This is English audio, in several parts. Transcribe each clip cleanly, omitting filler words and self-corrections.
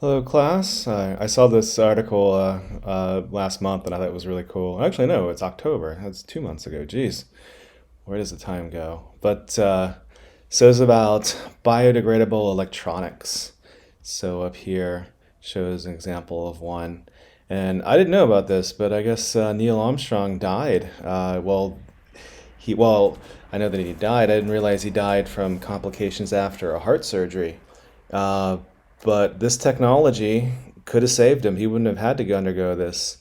Hello, class. I saw this article last month and I thought it was really cool. Actually, no, it's October. That's 2 months ago. Jeez, where does the time go? So it's about biodegradable electronics. So up here shows an example of one. And I didn't know about this, but I guess Neil Armstrong died. Well, I know that he died. I didn't realize he died from complications after a heart surgery. Uh, but this technology could have saved him. He wouldn't have had to go undergo this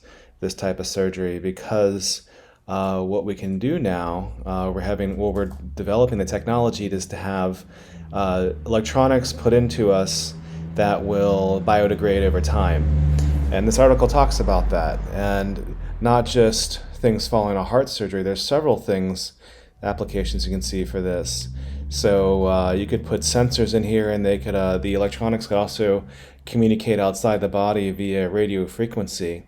type of surgery because what we can do now, we're developing the technology is to have electronics put into us that will biodegrade over time. And this article talks about that, and not just things following a heart surgery. There's several things, applications you can see for this. So you could put sensors in here, and the electronics could also communicate outside the body via radio frequency.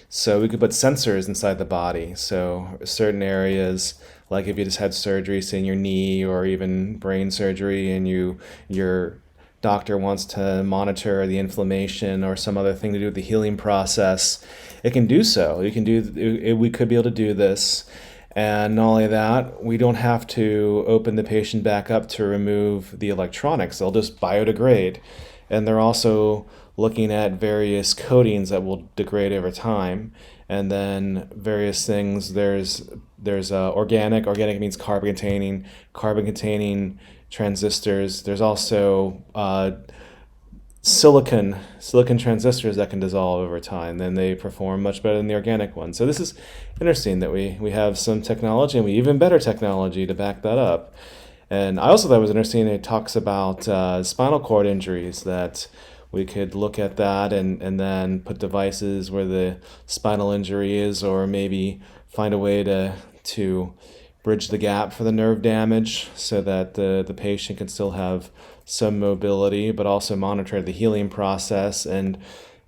So we could put sensors inside the body. So certain areas, like if you just had surgery, say in your knee or even brain surgery, and your doctor wants to monitor the inflammation or some other thing to do with the healing process, it can do so. We could be able to do this. And not only that, we don't have to open the patient back up to remove the electronics. They'll just biodegrade. And they're also looking at various coatings that will degrade over time. And then various things. There's organic. Organic means carbon containing. Carbon containing transistors. There's also silicon transistors that can dissolve over time. Then they perform much better than the organic ones. So this is interesting that we have some technology, and we even better technology to back that up. And I also thought it was interesting. It talks about spinal cord injuries, that we could look at that and then put devices where the spinal injury is, or maybe find a way to bridge the gap for the nerve damage so that the patient can still have some mobility, but also monitor the healing process and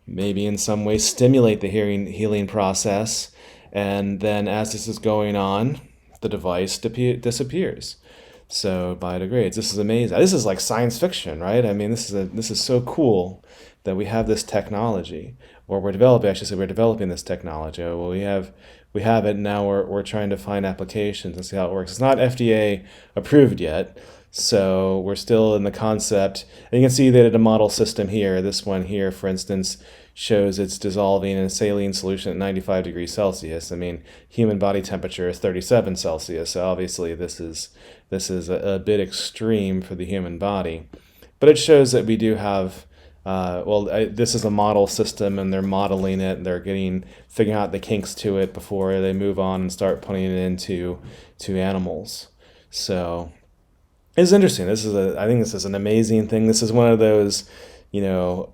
maybe in some way stimulate the healing process. And then as this is going on, the device disappears. So biodegrades. This is amazing. This is like science fiction, right? I mean, this is so cool that we have this technology, or we're developing. I should say we're developing this technology. Well, we have it now. We're trying to find applications and see how it works. It's not FDA approved yet, so we're still in the concept. And you can see that in a model system here. This one here, for instance, shows it's dissolving in a saline solution at 95 degrees Celsius. I mean, human body temperature is 37 Celsius, so obviously this is a bit extreme for the human body. But it shows that we do have, this is a model system, and they're modeling it, and they're figuring out the kinks to it before they move on and start putting it into animals. So it's interesting. I think this is an amazing thing. This is one of those, you know,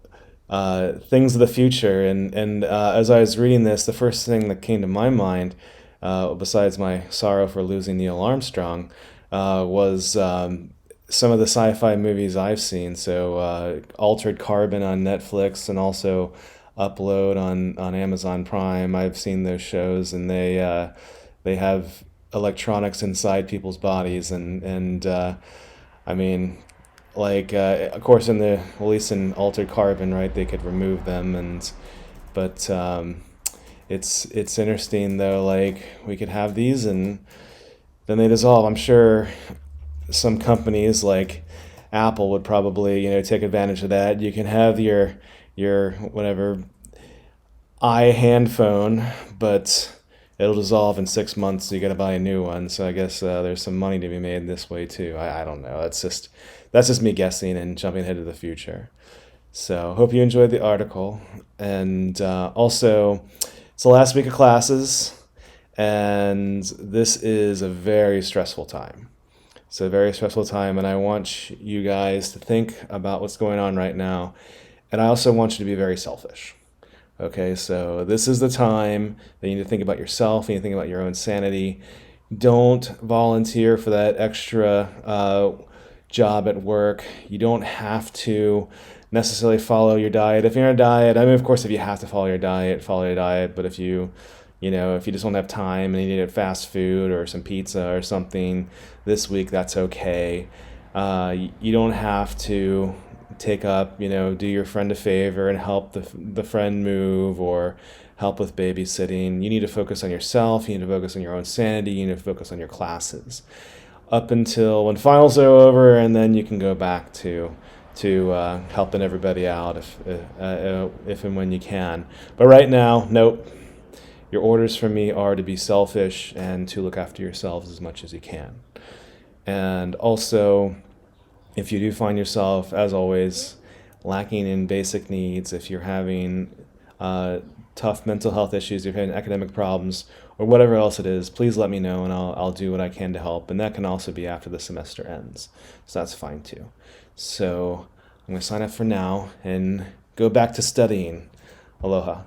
things of the future. And as I was reading this, the first thing that came to my mind, besides my sorrow for losing Neil Armstrong, was some of the sci-fi movies I've seen. So Altered Carbon on Netflix, and also Upload on Amazon Prime. I've seen those shows, and they have electronics inside people's bodies, and I mean, like of course at least in Altered Carbon, right, they could remove them, but it's interesting though, like we could have these and then they dissolve. I'm sure some companies like Apple would probably, take advantage of that. You can have your whatever hand phone, but it'll dissolve in 6 months, so you got to buy a new one. So I guess there's some money to be made this way too. I don't know. That's just me guessing and jumping ahead to the future. So hope you enjoyed the article, and also it's the last week of classes, and this is a very stressful time. It's a very stressful time, and I want you guys to think about what's going on right now, and I also want you to be very selfish. Okay, so this is the time that you need to think about yourself, and you think about your own sanity. Don't volunteer for that extra job at work. You don't have to necessarily follow your diet. If you're on a diet, I mean, of course, if you have to follow your diet, follow your diet. But if you just don't have time and you need fast food or some pizza or something this week, that's okay. You don't have to take up, do your friend a favor and help the friend move, or help with babysitting. You need to focus on yourself. You need to focus on your own sanity. You need to focus on your classes up until when finals are over, and then you can go back to helping everybody out if and when you can. But right now, nope. Your orders from me are to be selfish and to look after yourselves as much as you can. And also, if you do find yourself, as always, lacking in basic needs, if you're having tough mental health issues, if you're having academic problems, or whatever else it is, please let me know, and I'll do what I can to help. And that can also be after the semester ends. So that's fine too. So I'm going to sign up for now and go back to studying. Aloha.